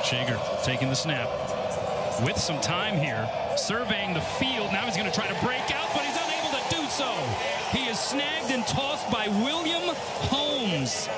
Shager taking the snap with some time here, surveying the field. Now he's going to try to break out, but he's unable to do so. He is snagged and tossed by William Holmes.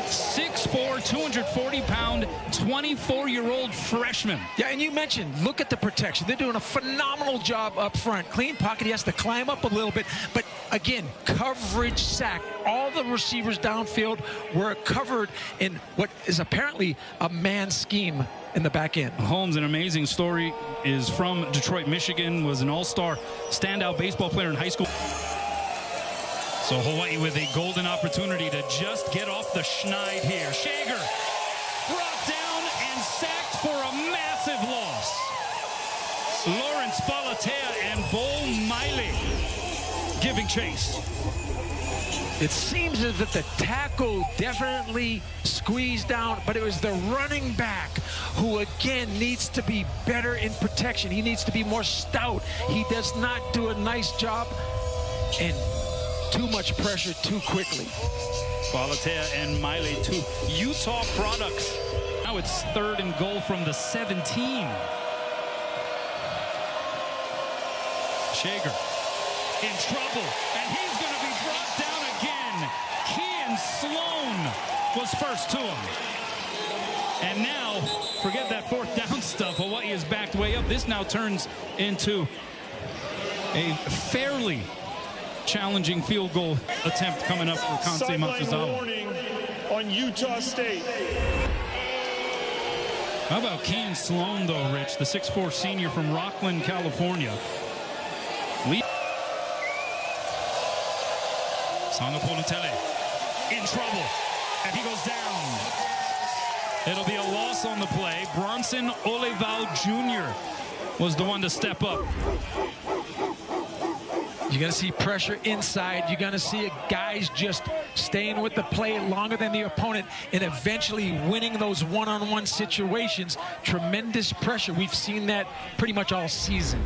6'4", 240-pound, 24-year-old freshman. Yeah, and you mentioned, look at the protection. They're doing a phenomenal job up front. Clean pocket. He has to climb up a little bit. But, again, coverage sack. All the receivers downfield were covered in what is apparently a man scheme in the back end. Holmes, an amazing story, is from Detroit, Michigan, was an all-star standout baseball player in high school. So Hawaii with a golden opportunity to just get off the schneid here. Shager brought down and sacked for a massive loss. Lawrence Balatea and Bo Miley giving chase. It seems as if the tackle definitely squeezed down, but it was the running back who, again, needs to be better in protection. He needs to be more stout. He does not do a nice job, and too much pressure too quickly. Balatea and Miley, two Utah products. Now it's 3rd and goal from the 17. Shager in trouble, and he's going to be brought down again. Kean Sloan was first to him. And now, forget that 4th down stuff. Hawaii is backed way up. This now turns into a fairly challenging field goal attempt coming up for Kansei Matsuzawa. Warning on Utah State. How about Kean Sloan, though, Rich, the 6'4" senior from Rockland, California. Sangaponatele in trouble, and he goes down. It'll be a loss on the play. Bronson Olivao Jr. was the one to step up. You're going to see pressure inside. You're going to see guys just staying with the play longer than the opponent and eventually winning those one-on-one situations. Tremendous pressure. We've seen that pretty much all season.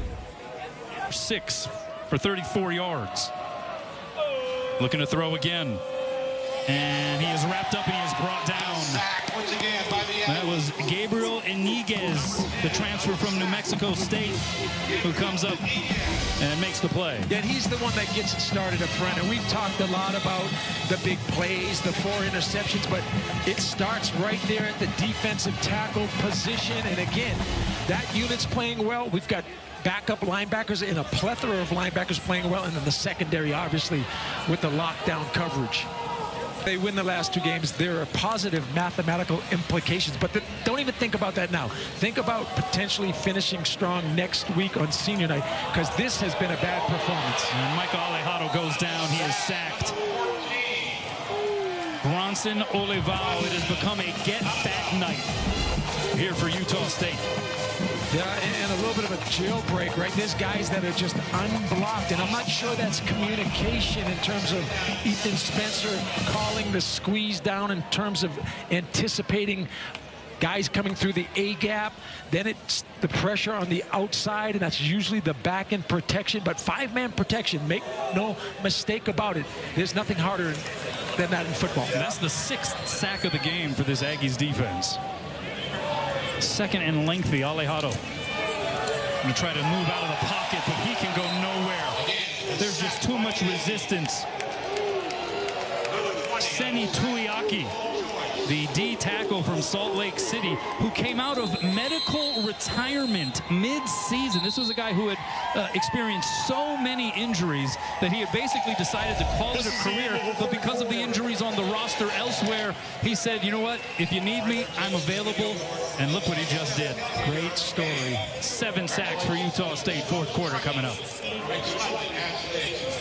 6 for 34 yards. Looking to throw again. And he is wrapped up and he is brought down. That was Gabriel Iniguez, the transfer from New Mexico State, who comes up and makes the play. Yeah, he's the one that gets it started up front. And we've talked a lot about the big plays, the 4 interceptions, but it starts right there at the defensive tackle position. And again, that unit's playing well. We've got backup linebackers and a plethora of linebackers playing well, and then the secondary, obviously, with the lockdown coverage. They win the last 2 games, there are positive mathematical implications, but don't even think about that now. Think about potentially finishing strong next week on senior night, because this has been a bad performance. And Michael Alejado goes down. He is sacked. Bronson Olivao, it has become a get-back night here for Utah State. Yeah, and a little bit of a jailbreak, right? There's guys that are just unblocked, and I'm not sure that's communication in terms of Ethan Spencer calling the squeeze down in terms of anticipating guys coming through the A-gap. Then it's the pressure on the outside, and that's usually the back-end protection. But 5-man protection, make no mistake about it. There's nothing harder than that in football. And that's the 6th sack of the game for this Aggies defense. 2nd and lengthy. Alejado going to try to move out of the pocket, but he can go nowhere. There's just too much resistance. Seni Tuiaki, the D tackle from Salt Lake City, who came out of medical retirement mid-season. This was a guy who had experienced so many injuries that he had basically decided to call it a career, but because of the injuries on the roster elsewhere, he said, you know what, if you need me, I'm available, and look what he just did. Great story. 7 sacks for Utah State, 4th quarter coming up.